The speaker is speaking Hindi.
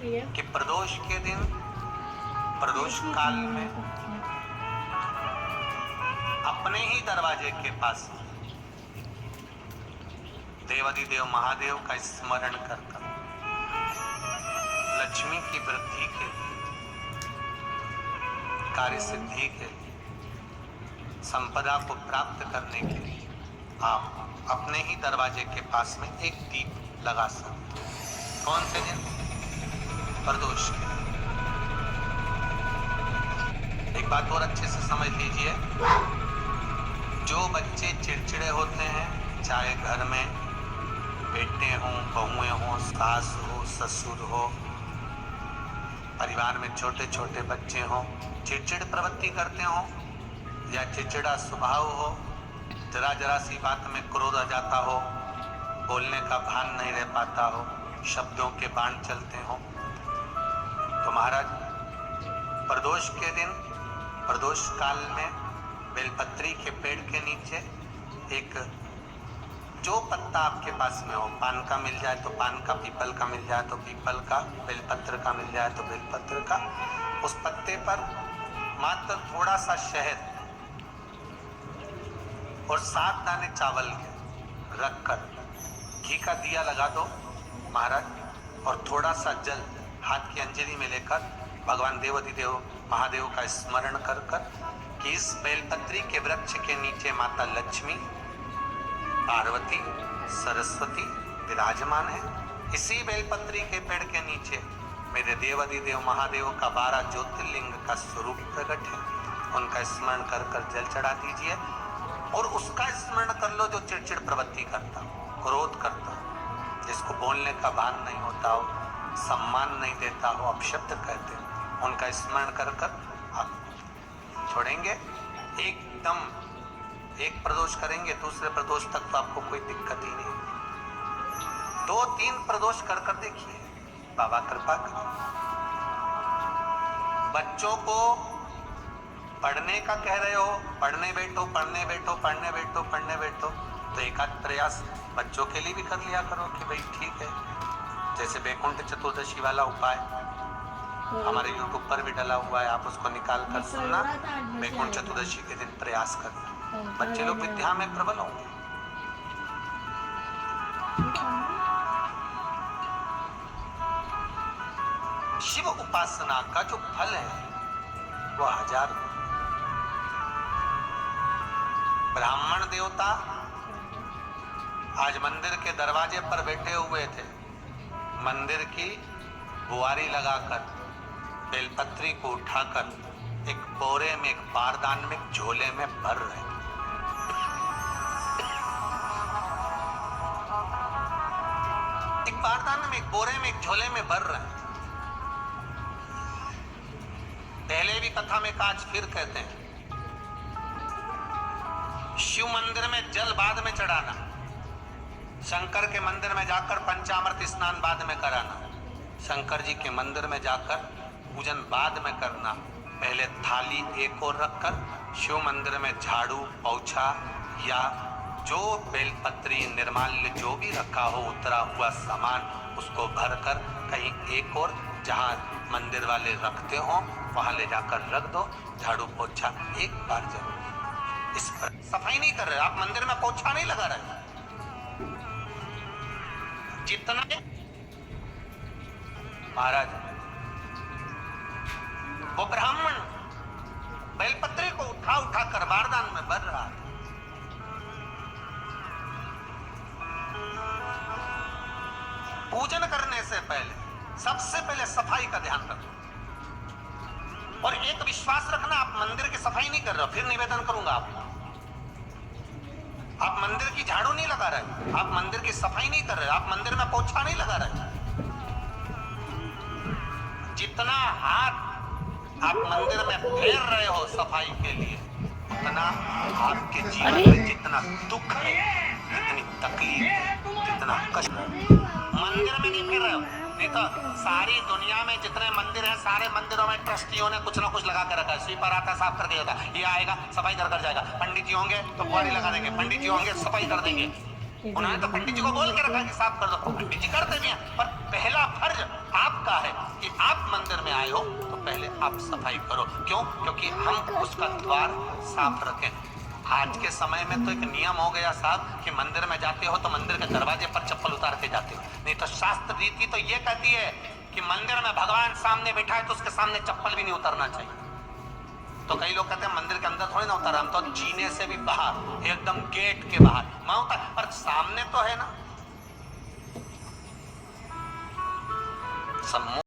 कि प्रदोष के दिन, प्रदोष काल में अपने ही दरवाजे के पास देवाधिदेव महादेव का स्मरण करकर लक्ष्मी की वृद्धि के लिए, कार्य सिद्धि के लिए, संपदा को प्राप्त करने के लिए आप अपने ही दरवाजे के पास में एक दीप लगा सकते हैं। कौन से दिन? प्रदोष के दिन। एक बात और अच्छे से समझ लीजिए, जो बच्चे चिड़चिड़े होते हैं, चाहे घर में बेटे हों, बहुएं हों, सास हो, ससुर हो, परिवार में छोटे छोटे बच्चे हों, चिड़चिड़ प्रवृत्ति करते हों या चिड़चिड़ा स्वभाव हो, जरा जरा सी बात में क्रोध आ जाता हो, बोलने का भान नहीं रह पाता हो, शब्दों के बाण चलते हो, तो महाराज प्रदोष के दिन, प्रदोष काल में बेलपत्री के पेड़ के नीचे एक, जो पत्ता आपके पास में हो, पान का मिल जाए तो पान का, पीपल का मिल जाए तो पीपल का, बेलपत्र का मिल जाए तो बेलपत्र का, उस पत्ते पर मात्र थोड़ा सा शहद और 7 दाने चावल के रखकर घी का दिया लगा दो महाराज, और थोड़ा सा जल हाथ की अंजलि में लेकर भगवान देवाधिदेव महादेव का स्मरण कर कर कि इस बेलपत्री के वृक्ष के नीचे माता लक्ष्मी, पार्वती, सरस्वती विराजमान है। इसी बेलपत्री के पेड़ के नीचे मेरे देवाधिदेव महादेव का 12 ज्योतिर्लिंग का स्वरूप प्रकट है। उनका स्मरण कर कर जल चढ़ा दीजिए और उसका स्मरण कर लो जो चिड़चिड़ प्रवृत्ति करता, क्रोध करता, जिसको बोलने का भान नहीं होता हो, सम्मान नहीं देता हो, अपशब्द कहते, उनका स्मरण कर कर आप छोड़ेंगे। एकदम एक प्रदोष करेंगे, दूसरे प्रदोष तक तो आपको कोई दिक्कत ही नहीं। 2-3 प्रदोष कर कर देखिए, बाबा कृपा करें। बच्चों को पढ़ने का कह रहे हो, पढ़ने बैठो, पढ़ने बैठो, पढ़ने बैठो, पढ़ने बैठो, तो एक आध प्रयास बच्चों के लिए भी कर लिया करो कि भाई ठीक है, जैसे वैकुंठ चतुर्दशी वाला उपाय हमारे YouTube पर भी डला हुआ है, आप उसको निकाल कर सुनना। वैकुंठ चतुर्दशी के दिन प्रयास करना, बच्चे लोग विद्या में प्रबल होंगे। शिव उपासना का जो फल है वो 1000 ब्राह्मण देवता आज मंदिर के दरवाजे पर बैठे हुए थे, मंदिर की बुआरी लगाकर बेलपत्री को उठाकर एक बोरे में, एक बारदान में, एक झोले में भर रहे। एक बारदान में, एक बोरे में, एक झोले में भर रहे। पहले भी कथा में काज फिर कहते हैं, शिव मंदिर में जल बाद में चढ़ाना, शंकर के मंदिर में जाकर पंचामृत स्नान बाद में कराना, शंकर जी के मंदिर में जाकर पूजन बाद में करना। पहले थाली एक और रखकर शिव मंदिर में झाड़ू, पोछा या जो बेलपत्री, निर्माल्य जो भी रखा हो, उतरा हुआ सामान, उसको भरकर कहीं एक और जहां मंदिर वाले रखते हो वहां ले जाकर रख दो। झाड़ू पोछा एक बार जरूर। इस पर सफाई नहीं कर रहे आप, मंदिर में पोछा नहीं लगा रहे, जितना महाराज वो ब्राह्मण बेलपत्री को उठा उठा कर बारदान में भर रहा था। पूजन करने से पहले सबसे पहले सफाई का ध्यान रखो, और एक विश्वास रखना, आप मंदिर की सफाई नहीं कर रहे हो, फिर निवेदन करूंगा आप मंदिर की झाड़ू नहीं लगा रहे, आप मंदिर की सफाई नहीं कर रहे, आप मंदिर में पोछा नहीं लगा रहे। जितना हाथ आप मंदिर में फेर रहे हो सफाई के लिए, उतना आपके जीवन में जितना दुख है, जितनी तकलीफ है, जितना कष्ट है, मंदिर में नहीं फेर रहे हो। नहीं तो सारी दुनिया में जितने मंदिर हैं, सारे मंदिरों में ट्रस्टियों ने कुछ ना कुछ लगा के रखा है। स्वीपर आता साफ करके जाता, ये आएगा सफाई कर जाएगा, पंडित जी होंगे तो बुआरी लगा देंगे, पंडित जी होंगे सफाई कर देंगे। उन्होंने तो पंडित जी को बोल के रखा कि साफ कर दो, पंडित जी करते भी हैं, पर पहला फर्ज आप आपका है कि आप मंदिर में आए हो तो पहले आप सफाई करो। क्यों? क्योंकि हम उसका द्वार साफ रखें। आज के समय में तो एक नियम हो गया साहब कि मंदिर में जाते हो तो मंदिर के दरवाजे पर चप्पल उतार के जाते हो, नहीं तो शास्त्र रीति तो ये कहती है कि मंदिर में भगवान सामने बैठा है तो उसके सामने चप्पल भी नहीं उतारना चाहिए। तो कई लोग कहते हैं मंदिर के अंदर थोड़ी ना उतार, हम तो जीने से भी बाहर, एकदम गेट के बाहर मैं उतार, पर सामने तो है ना।